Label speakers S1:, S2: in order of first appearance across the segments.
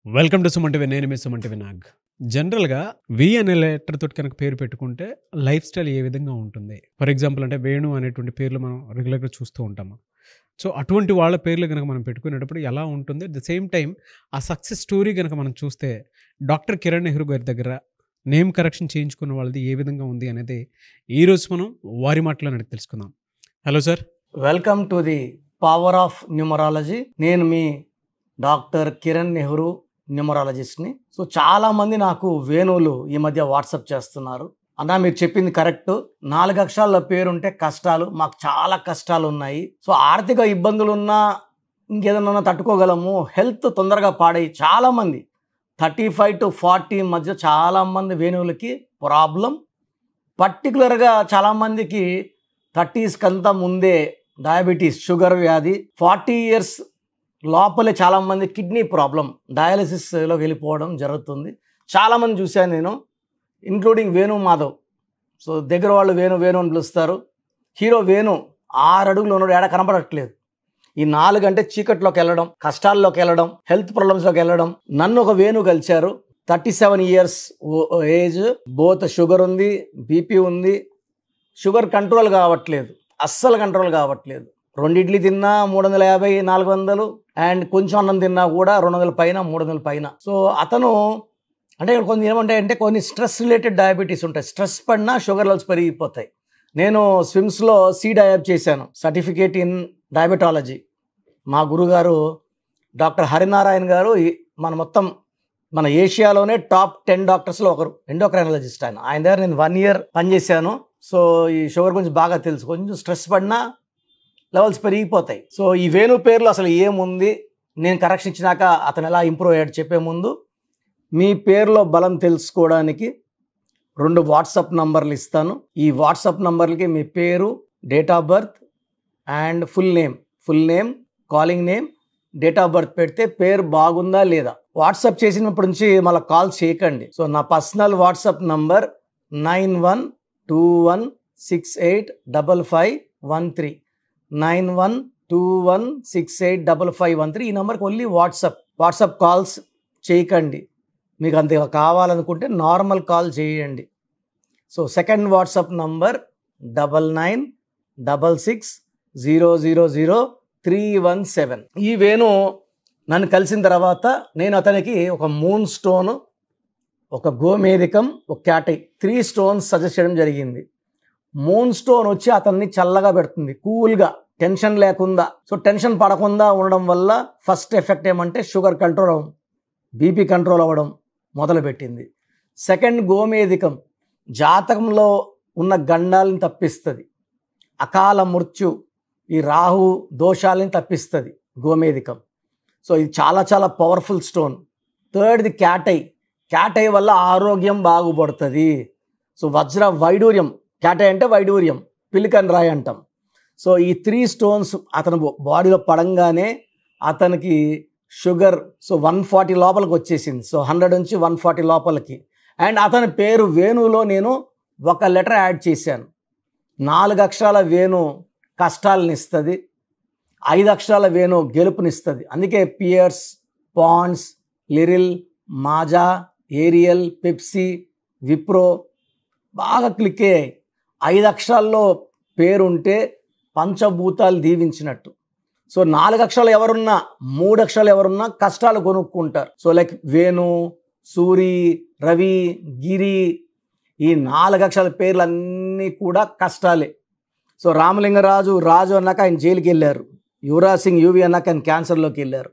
S1: Welcome to Suman TV. నేను మీ Suman TV Nag. జనరల్‌గా వి అనే లెటర్ తోటి కనుక పేరు పెట్టుకుంటే లైఫ్ స్టైల్ ఏ విధంగా ఉంటుంది? ఫర్ ఎగ్జాంపుల్ అంటే వేణు అనేటువంటి పేర్లు మనం రెగ్యులర్‌గా చూస్తూ ఉంటాము. సో, అటువంటి వాళ్ళ పేర్లు గనక మనం పెట్టుకునేటప్పుడు ఎలా ఉంటుంది? అట్ ద సేమ్ టైమ్ ఆ సక్సెస్ స్టోరీ గనక మనం చూస్తే డాక్టర్ కిరణ్ నెహ్రూ గారి దగ్గర నేమ్ కరెక్షన్ చేయించుకున్న వాళ్ళది ఏ విధంగా ఉంది అనేది ఈరోజు మనం వారి మాటలోనే అడిగి తెలుసుకుందాం. Hello sir.
S2: Welcome to the power of numerology. నేను మీ డాక్టర్ కిరణ్ నెహ్రూ న్యూమరాలజిస్ట్ని. సో చాలామంది నాకు వేణువులు ఈ మధ్య వాట్సాప్ చేస్తున్నారు. అన్నా మీరు చెప్పింది కరెక్ట్, 4 అక్షరాల పేరుంటే కష్టాలు, మాకు చాలా కష్టాలు ఉన్నాయి. సో ఆర్థిక ఇబ్బందులు ఉన్నా ఇంకేదన్నా తట్టుకోగలము, హెల్త్ తొందరగా పాడై చాలామంది 35 to 40 మధ్య చాలామంది వేణువులకి ప్రాబ్లం. పర్టికులర్గా చాలామందికి 30s కంతా ముందే డయాబెటీస్, షుగర్ వ్యాధి, 40 years లోపలే చాలామంది కిడ్నీ ప్రాబ్లం, డయాలసిస్లో వెళ్ళిపోవడం జరుగుతుంది. చాలామంది చూశాను నేను, ఇంక్లూడింగ్ వేణు మాధవ్. సో దగ్గర వాళ్ళు వేణు వేణు అని పిలుస్తారు. హీరో వేణు 6 అడుగులు ఉన్నాడు, ఏడ కనపడట్లేదు. ఈ 4 అంటే చీకట్లోకి వెళ్ళడం, కష్టాల్లోకి వెళ్ళడం, హెల్త్ ప్రాబ్లమ్స్లోకి వెళ్ళడం. నన్ను ఒక వేణు కలిశారు, 37 years ఏజ్, బోత్ షుగర్ ఉంది, బీపీ ఉంది. షుగర్ కంట్రోల్ కావట్లేదు, అస్సలు కంట్రోల్ కావట్లేదు. 2 ఇడ్లీ తిన్నా 350, 400, అండ్ కొంచెం అన్నం తిన్నా కూడా 200 పైన, 300 పైన. సో అతను అంటే ఇక్కడ కొన్ని ఏమంటాయంటే కొన్ని స్ట్రెస్ రిలేటెడ్ డయాబెటీస్ ఉంటాయి. స్ట్రెస్ పడినా షుగర్ లెవెల్స్ పెరిగిపోతాయి. నేను స్విమ్స్లో డయాబ్ చేశాను, సర్టిఫికేట్ ఇన్ డయాబెటాలజీ. మా గురుగారు డాక్టర్ హరినారాయణ గారు మన ఏషియాలోనే టాప్ 10 డాక్టర్స్లో ఒకరు, ఎండోక్రైనాలజిస్ట్. ఆయన దగ్గర నేను 1 year పనిచేశాను. సో ఈ షుగర్ గురించి బాగా తెలుసు. కొంచెం స్ట్రెస్ పడినా లెవెల్స్ పెరిగిపోతాయి. సో ఈ వేణు పేర్లు అసలు ఏముంది, నేను కరెక్షన్ ఇచ్చినాక అతను ఎలా ఇంప్రూవ్ అయ్యాడు చెప్పే ముందు, మీ పేరులో బలం తెలుసుకోవడానికి 2 వాట్సాప్ నంబర్లు ఇస్తాను. ఈ వాట్సాప్ నంబర్లకి మీ పేరు, date of birth and full name, calling name, date of birth పెడితే పేరు బాగుందా లేదా. వాట్సాప్ చేసినప్పటి నుంచి మళ్ళీ కాల్ చేయకండి. సో నా పర్సనల్ వాట్సాప్ నంబర్ 9121685513, 9121685513. ఈ నెంబర్కి ఓన్లీ వాట్సాప్ కాల్స్ చేయకండి. మీకు అంత కావాలనుకుంటే నార్మల్ కాల్ చేయండి. So second WhatsApp number 9966000317. ఈ వేణు నన్ను కలిసిన తర్వాత నేను అతనికి ఒక మూన్ స్టోను, ఒక గోమేధికం, ఒక క్యాటై, 3 stones సజెస్ట్ చేయడం జరిగింది. మూన్ స్టోన్ వచ్చి అతన్ని చల్లగా పెడుతుంది, కూల్గా, టెన్షన్ లేకుండా. సో టెన్షన్ పడకుండా ఉండడం వల్ల ఫస్ట్ ఎఫెక్ట్ ఏమంటే షుగర్ కంట్రోల్ అవ్వడం, బీపీ కంట్రోల్ అవ్వడం మొదలుపెట్టింది. సెకండ్ గోమేధికం జాతకంలో ఉన్న గండాలని తప్పిస్తుంది, అకాల మృత్యు, ఈ రాహు దోషాలని తప్పిస్తుంది గోమేధికం. సో ఇది చాలా చాలా పవర్ఫుల్ స్టోన్. థర్డ్ది క్యాటై వల్ల ఆరోగ్యం బాగుపడుతుంది. సో వజ్ర వైడూర్యం, క్యాటై అంటే వైడూర్యం, పిలికన్ రాయ్ అంటాం. సో ఈ 3 stones అతను బాడీలో పడంగానే అతనికి షుగర్ 140 లోపలికి వచ్చేసింది. సో 100 నుంచి 140 లోపలికి. అండ్ అతని పేరు వేణులో నేను ఒక లెటర్ యాడ్ చేశాను. 4 అక్షరాల వేణు కష్టాలను ఇస్తుంది, 5 అక్షరాల వేణు గెలుపునిస్తుంది. అందుకే Pears, Pond's, Liril, Maaza, Ariel, Pepsi, Wipro బాగా క్లిక్ అయ్యాయి. 5 అక్షరాల్లో పేరుంటే పంచభూతాలు దీవించినట్టు. సో 4 అక్షరాలు ఎవరున్నా, 3 అక్షరాలు ఎవరున్నా కష్టాలు కొనుక్కుంటారు. సో లైక్ వేణు, సూరి, రవి, గిరి, ఈ 4 అక్షరాల పేర్లన్నీ కూడా కష్టాలే. సో రామలింగరాజు అన్నాక ఆయన జైలుకి వెళ్ళారు, యువరాజ్ సింగ్ యువి అన్నాక ఆయన క్యాన్సర్లోకి వెళ్ళారు.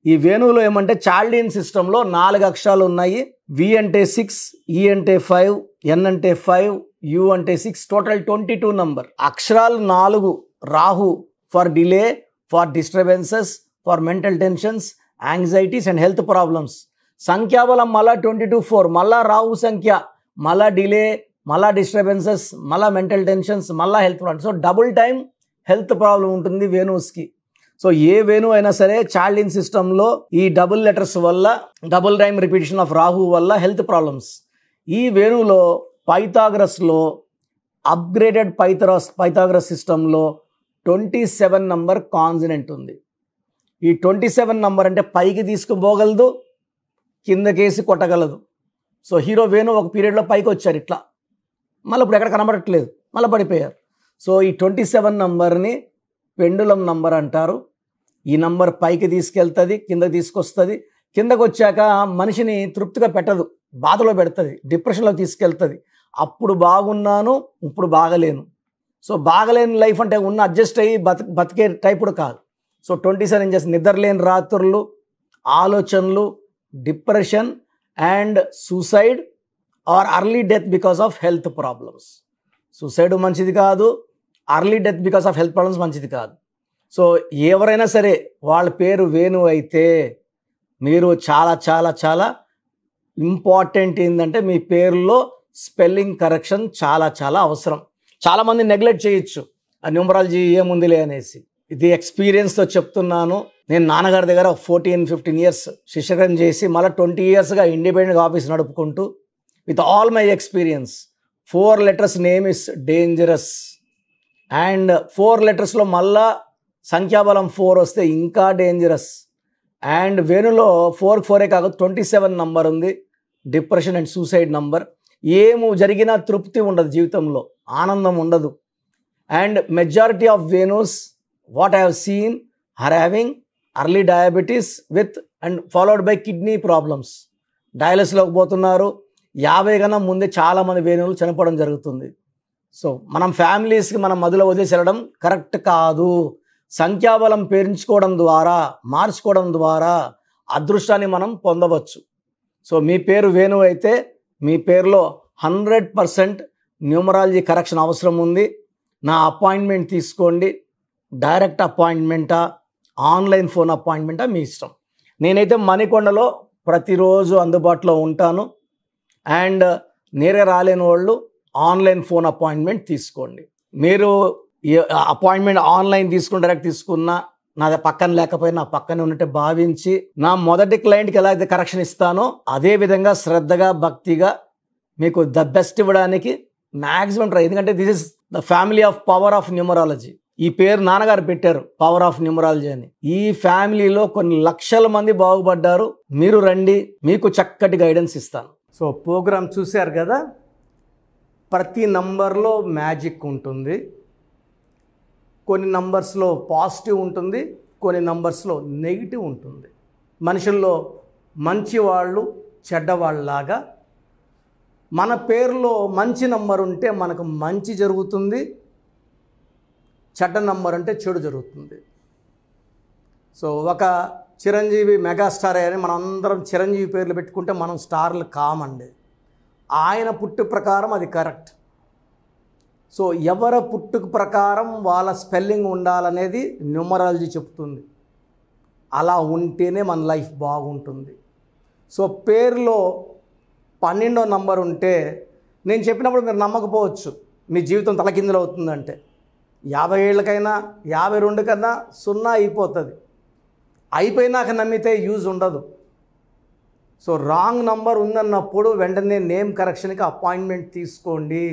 S2: ఈ వేణువులో ఏమంటే చాల్డియన్ సిస్టంలో 4 అక్షరాలు ఉన్నాయి. వి అంటే 6, ఈ అంటే 5, ఎన్ అంటే 5, యు అంటే 6, టోటల్ 22 నంబర్. అక్షరాలు 4. Rahu for delay, for disturbances, for mental tensions, anxieties and health problems. సంఖ్యాబలం మళ్ళా 22-4, మళ్ళా రాహు సంఖ్య, మళ్ళా డిలే, మళ్ళా డిస్టర్బెన్సెస్, మళ్ళా మెంటల్ టెన్షన్స్, మళ్ళా health problems. So double time health problem ఉంటుంది వేణుస్కి. సో ఏ వేణు అయినా సరే చాల్డియన్ సిస్టంలో ఈ డబుల్ లెటర్స్ వల్ల, double time repetition of Rahu వల్ల హెల్త్ ప్రాబ్లమ్స్. ఈ వేణులో పైథాగరస్లో అప్గ్రేడెడ్ పైథాగరస్ సిస్టంలో 27 నంబర్ కాన్సనెంట్ ఉంది. ఈ 27 నంబర్ అంటే పైకి తీసుకుపోగలదు, కిందకేసి కొట్టగలదు. సో హీరో వేణు ఒక పీరియడ్లో పైకి వచ్చారు ఇట్లా, మళ్ళీ ఇప్పుడు ఎక్కడ కనబడట్లేదు, మళ్ళీ పడిపోయారు. సో ఈ 27 నంబర్ని పెండులం నంబర్ అంటారు. ఈ నంబర్ పైకి తీసుకెళ్తుంది, కింద తీసుకొస్తుంది. కిందకు వచ్చాక మనిషిని తృప్తిగా పెట్టదు, బాధలో పెడుతుంది, డిప్రెషన్లోకి తీసుకెళ్తుంది. అప్పుడు బాగున్నాను, ఇప్పుడు బాగలేను. సో బాగలేని లైఫ్ అంటే ఉన్న అడ్జస్ట్ అయ్యి బతికే టైప్ కూడా కాదు. సో 27 చేసి నిద్రలేని రాత్రులు, ఆలోచనలు, depression and suicide or early death because of health problems. Suicide మంచిది కాదు, early death because of health problems మంచిది కాదు. సో ఎవరైనా సరే వాళ్ళ పేరు వేణు అయితే మీరు చాలా చాలా చాలా ఇంపార్టెంట్ ఏంటంటే మీ పేరులో స్పెల్లింగ్ కరెక్షన్ చాలా చాలా అవసరం. చాలామంది నెగ్లెక్ట్ చేయొచ్చు, ఆ న్యూమరాలజీ ఏముందిలే అనేసి. ఇది ఎక్స్పీరియన్స్తో చెప్తున్నాను. నేను నాన్నగారి దగ్గర 14-15 years శిష్యకరం చేసి మళ్ళీ 20 yearsగా ఇండిపెండెంట్ ఆఫీస్ నడుపుకుంటూ with all my experience 4 letters name is dangerous. And 4 letters మళ్ళా సంఖ్యాబలం 4 వస్తే ఇంకా డేంజరస్. అండ్ వేణులో 4 కాదు 27 నంబర్ ఉంది, డిప్రెషన్ అండ్ సూసైడ్ నంబర్. ఏము జరిగినా తృప్తి ఉండదు, జీవితంలో ఆనందం ఉండదు. అండ్ మెజారిటీ ఆఫ్ వేణుస్ what I have seen are having early diabetes with and followed by kidney problems. డయాలిసిస్లోకి పోతున్నారు. 50 కన్నా ముందే చాలామంది వేణువులు చనిపోవడం జరుగుతుంది. సో మనం ఫ్యామిలీస్కి మనం మధ్యలో వదిలేసి వెళ్ళడం కరెక్ట్ కాదు. సంఖ్యాబలం పేర్చుకోవడం ద్వారా, మార్చుకోవడం ద్వారా అదృష్టాన్ని మనం పొందవచ్చు. సో మీ పేరు వేణు అయితే మీ పేరులో 100% న్యూమరాలజీ కరెక్షన్ అవసరం ఉంది. నా అపాయింట్మెంట్ తీసుకోండి. డైరెక్ట్ అపాయింట్మెంటా, ఆన్లైన్ ఫోన్ అపాయింట్మెంటా మీ ఇష్టం. నేనైతే మణికొండలో ప్రతిరోజు అందుబాటులో ఉంటాను. అండ్ నేరుగా రాలేని వాళ్ళు ఆన్లైన్ ఫోన్ అపాయింట్మెంట్ తీసుకోండి. మీరు అపాయింట్మెంట్ ఆన్లైన్ తీసుకుని డైరెక్ట్ తీసుకున్నా నా పక్కన లేకపోయినా నా పక్కనే ఉన్నట్టే భావించి నా మొదటి క్లయింట్కి ఎలా అయితే కరెక్షన్ ఇస్తానో అదే విధంగా శ్రద్ధగా భక్తిగా మీకు ద బెస్ట్ ఇవ్వడానికి మ్యాక్సిమం ట్రై. ఎందుకంటే this is the family of power of numerology. ఈ పేరు నాన్నగారు పెట్టారు, పవర్ ఆఫ్ న్యూమరాలజీ అని. ఈ ఫ్యామిలీలో కొన్ని లక్షల మంది బాగుపడ్డారు. మీరు రండి, మీకు చక్కటి గైడెన్స్ ఇస్తాను. సో ప్రోగ్రామ్ చూశారు కదా, ప్రతి నంబర్లో మ్యాజిక్ ఉంటుంది. కొన్ని నంబర్స్లో పాజిటివ్ ఉంటుంది, కొన్ని నంబర్స్లో నెగిటివ్ ఉంటుంది. మనుషుల్లో మంచివాళ్ళు చెడ్డవాళ్ళలాగా మన పేరులో మంచి నంబర్ ఉంటే మనకు మంచి జరుగుతుంది, చెడ్డ నంబర్ అంటే చెడు జరుగుతుంది. సో ఒక చిరంజీవి మెగాస్టార్ అని మనం అందరం చిరంజీవి పేర్లు పెట్టుకుంటే మనం స్టార్లు కామండి. ఆయన పుట్టు ప్రకారం అది కరెక్ట్. సో ఎవరి పుట్టుక ప్రకారం వాళ్ళ స్పెల్లింగ్ ఉండాలనేది న్యూమరాలజీ చెప్తుంది. అలా ఉంటేనే మన లైఫ్ బాగుంటుంది. సో పేరులో 12వ నంబర్ ఉంటే నేను చెప్పినప్పుడు మీరు నమ్మకపోవచ్చు, మీ జీవితం తలకిందులు అవుతుందంటే. 50 ఏళ్ళకైనా 52 కన్నా 0 అయిపోతుంది. అయిపోయినాక నమ్మితే యూజ్ ఉండదు. సో రాంగ్ నంబర్ ఉందన్నప్పుడు వెంటనే నేమ్ కరెక్షన్కి అపాయింట్మెంట్ తీసుకోండి.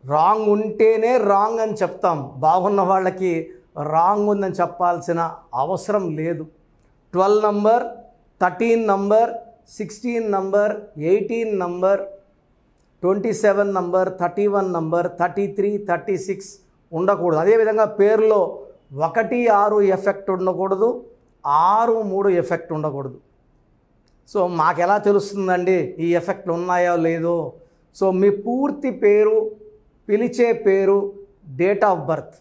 S2: రాంగ్ ఉంటేనే రాంగ్ అని చెప్తాం. బాగున్న వాళ్ళకి రాంగ్ ఉందని చెప్పాల్సిన అవసరం లేదు. 12 number, 13 number, 16 number, 18 number, 27 number, 31 number, 33, 36 ఉండకూడదు. అదేవిధంగా పేరులో 1, 6 ఎఫెక్ట్ ఉండకూడదు, 6, 3 ఎఫెక్ట్ ఉండకూడదు. సో మాకు ఎలా తెలుస్తుందండి ఈ ఎఫెక్ట్లు ఉన్నాయో లేదో? సో మీ పూర్తి పేరు, పిలిచే పేరు, date of birth.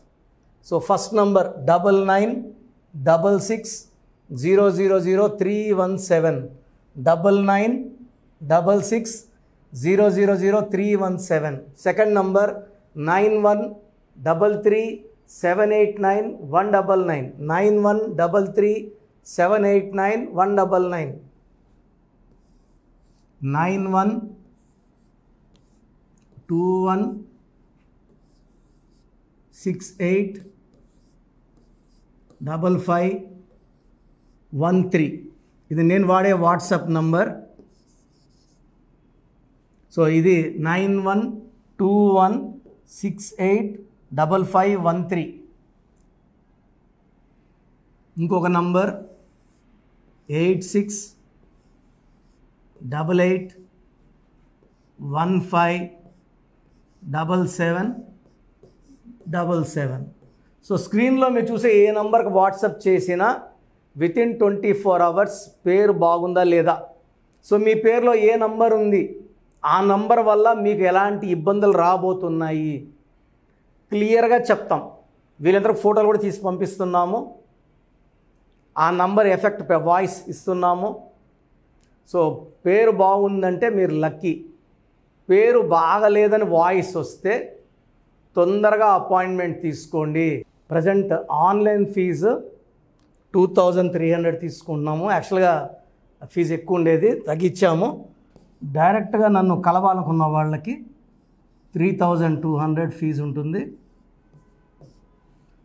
S2: So first number 9966000317, 9966000317. Second number 9133789199, 9133789199, 9121685513. ఇది నేను వాడే వాట్సాప్ నంబర్. సో ఇది 9121685513. ఇంకొక నంబర్ 86 88157777. సో స్క్రీన్లో మీరు చూసే ఏ నంబర్కి వాట్సాప్ చేసినా వితిన్ 24 అవర్స్ పేరు బాగుందా లేదా, సో మీ పేరులో ఏ నంబర్ ఉంది, ఆ నంబర్ వల్ల మీకు ఎలాంటి ఇబ్బందులు రాబోతున్నాయి క్లియర్గా చెప్తాం. వీళ్ళందరూ ఫోటోలు కూడా తీసి పంపిస్తున్నాము. ఆ నంబర్ ఎఫెక్ట్ వాయిస్ ఇస్తున్నాము. సో పేరు బాగుందంటే మీరు లక్కీ. పేరు బాగలేదని వాయిస్ వస్తే తొందరగా అపాయింట్మెంట్ తీసుకోండి. ప్రజెంట్ ఆన్లైన్ ఫీజు 2300 తీసుకుంటున్నాము. యాక్చువల్గా ఫీజు ఎక్కువ ఉండేది, తగ్గించాము. డైరెక్ట్గా నన్ను కలవాలనుకున్న వాళ్ళకి 3200 ఫీజు ఉంటుంది.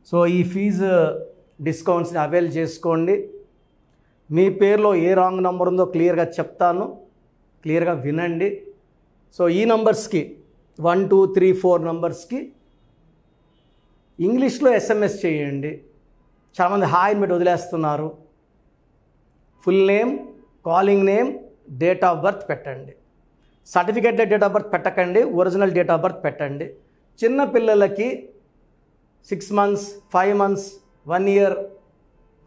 S2: సో ఈ ఫీజు డిస్కౌంట్స్ని అవైల్ చేసుకోండి. మీ పేరులో ఏ రాంగ్ నెంబర్ ఉందో క్లియర్గా చెప్తాను, క్లియర్గా వినండి. సో ఈ నంబర్స్కి 1 2 3 4 నంబర్స్కి ఇంగ్లీష్లో SMS చేయండి. చాలామంది హాయ్ మీరు వదిలేస్తున్నారు. Full name, calling name, date of birth పెట్టండి. సర్టిఫికేట్ డేట్ ఆఫ్ బర్త్ పెట్టకండి, ఒరిజినల్ డేట్ ఆఫ్ బర్త్ పెట్టండి. చిన్న పిల్లలకి 6 months 5 months 1 year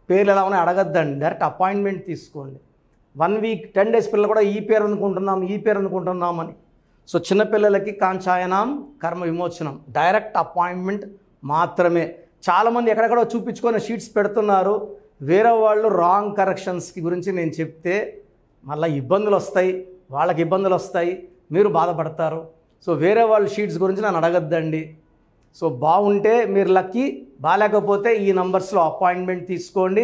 S2: పేర్లు ఎలా ఉన్నాయి అడగద్దండి, డైరెక్ట్ అపాయింట్మెంట్ తీసుకోండి. 1 week 10 days పిల్లలు కూడా ఈ పేరు అనుకుంటున్నామని. సో చిన్నపిల్లలకి కాంచాయనం కర్మ విమోచనం డైరెక్ట్ అపాయింట్మెంట్ మాత్రమే. చాలామంది ఎక్కడెక్కడో చూపించుకొని షీట్స్ పెడుతున్నారు. వేరే వాళ్ళు రాంగ్ కరెక్షన్స్కి గురించి నేను చెప్తే మళ్ళీ ఇబ్బందులు వస్తాయి, వాళ్ళకి ఇబ్బందులు వస్తాయి, మీరు బాధపడతారు. సో వేరే వాళ్ళ షీట్స్ గురించి నన్ను అడగద్దండి. సో బాగుంటే మీరు లక్కీ, బాగాలేకపోతే ఈ నంబర్స్లో అపాయింట్మెంట్ తీసుకోండి.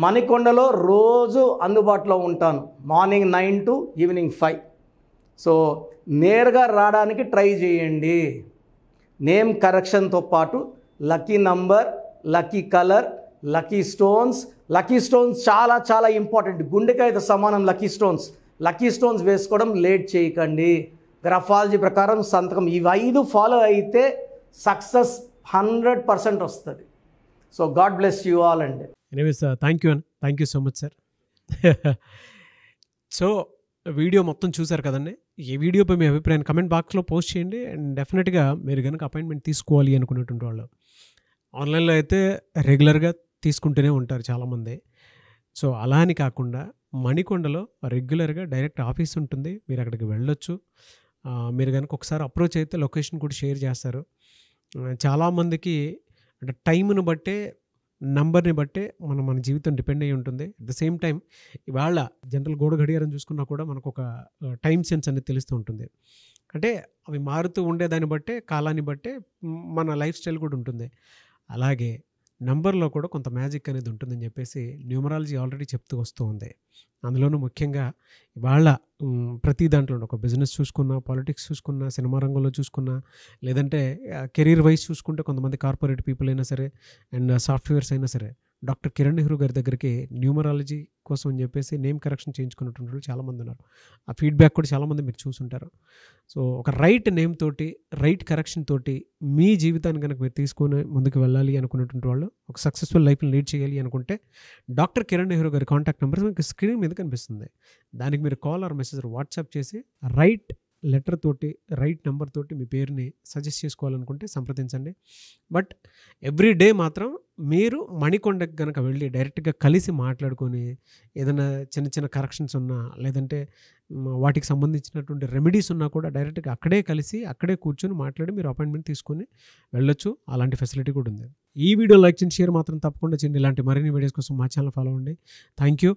S2: మణికొండలో రోజు అందుబాటులో ఉంటాను, మార్నింగ్ 9 to ఈవినింగ్ 5. సో నేరుగా రావడానికి ట్రై చేయండి. నేమ్ కరెక్షన్తో పాటు lucky number, lucky colour, lucky stones చాలా చాలా ఇంపార్టెంట్. గుండెకాయతో సమానం లక్కీ స్టోన్స్ వేసుకోవడం లేట్ చేయకండి. గ్రఫాలజీ ప్రకారం సంతకం, ఇవి 5 ఫాలో అయితే సక్సెస్ 100% వస్తుంది. So God bless you all అండి.
S1: Anyways thank you so much sir. So video మొత్తం చూసారు కదండి. ఈ వీడియోపై మీ అభిప్రాయాన్ని కమెంట్ బాక్స్లో పోస్ట్ చేయండి. అండ్ డెఫినెట్గా మీరు కనుక అపాయింట్మెంట్ తీసుకోవాలి అనుకునేటువంటి వాళ్ళు ఆన్లైన్లో అయితే రెగ్యులర్గా తీసుకుంటూనే ఉంటారు చాలామంది. సో అలా అని కాకుండా మణికొండలో రెగ్యులర్గా డైరెక్ట్ ఆఫీస్ ఉంటుంది, మీరు అక్కడికి వెళ్ళొచ్చు. మీరు కనుక ఒకసారి అప్రోచ్ అయితే లొకేషన్ కూడా షేర్ చేస్తారు. చాలామందికి అంటే టైంను బట్టే, నంబర్ని బట్టే మన జీవితం డిపెండ్ అయ్యి ఉంటుంది. అట్ ద సేమ్ టైం ఇవాళ జనరల్ గోడ గడియారం చూసుకున్నా కూడా మనకు ఒక టైం సెన్స్ అనేది తెలుస్తూ ఉంటుంది. అంటే అవి మారుతూ ఉండేదాన్ని బట్టే, కాలాన్ని బట్టే మన లైఫ్ స్టైల్ కూడా ఉంటుంది. అలాగే నంబర్లో కూడా కొంత మ్యాజిక్ అనేది ఉంటుందని చెప్పేసి న్యూమరాలజీ ఆల్రెడీ చెప్తూ వస్తూ ఉంది. అందులోనూ ముఖ్యంగా ఇవాళ ప్రతి దాంట్లో ఒక బిజినెస్ చూసుకున్నా, పాలిటిక్స్ చూసుకున్నా, సినిమా రంగంలో చూసుకున్నా, లేదంటే కెరీర్ వైజ్ చూసుకుంటే కొంతమంది కార్పొరేట్ పీపుల్ అయినా సరే అండ్ సాఫ్ట్వేర్స్ అయినా సరే డాక్టర్ కిరణ్ నెహ్రూ గారి దగ్గరికి న్యూమరాలజీ కోసం అని చెప్పేసి నేమ్ కరెక్షన్ చేయించుకున్నటువంటి వాళ్ళు చాలామంది ఉన్నారు. ఆ ఫీడ్బ్యాక్ కూడా చాలామంది మీరు చూసుంటారు. సో ఒక రైట్ నేమ్ తోటి, రైట్ కరెక్షన్ తోటి మీ జీవితాన్ని కనుక మీరు తీసుకొని ముందుకు వెళ్ళాలి అనుకున్నటువంటి వాళ్ళు, ఒక సక్సెస్ఫుల్ లైఫ్ని లీడ్ చేయాలి అనుకుంటే డాక్టర్ కిరణ్ నెహ్రూ గారి కాంటాక్ట్ నెంబర్ మీకు స్క్రీన్ మీద కనిపిస్తుంది. దానికి మీరు కాల్ ఆర్ మెసేజ్ వాట్సాప్ చేసి రైట్ లెటర్ తోటి, రైట్ నెంబర్ తోటి మీ పేరుని సజెస్ట్ చేసుకోవాలనుకుంటే సంప్రదించండి. బట్ ఎవ్రీ డే మాత్రం మీరు మణికొండకి కనుక వెళ్ళి డైరెక్ట్గా కలిసి మాట్లాడుకొని ఏదైనా చిన్న చిన్న కరెక్షన్స్ ఉన్నా, లేదంటే వాటికి సంబంధించినటువంటి రెమెడీస్ ఉన్నా కూడా డైరెక్ట్గా అక్కడే కలిసి, అక్కడే కూర్చొని మాట్లాడి మీరు అపాయింట్మెంట్ తీసుకొని వెళ్ళొచ్చు. అలాంటి ఫెసిలిటీ కూడా ఉంది. ఈ వీడియో లైక్ చేయండి, షేర్ మాత్రం తప్పకుండా చేయండి. ఇలాంటి మరిన్ని వీడియోస్ కోసం మా ఛానల్ ఫాలో అవ్వండి. Thank you.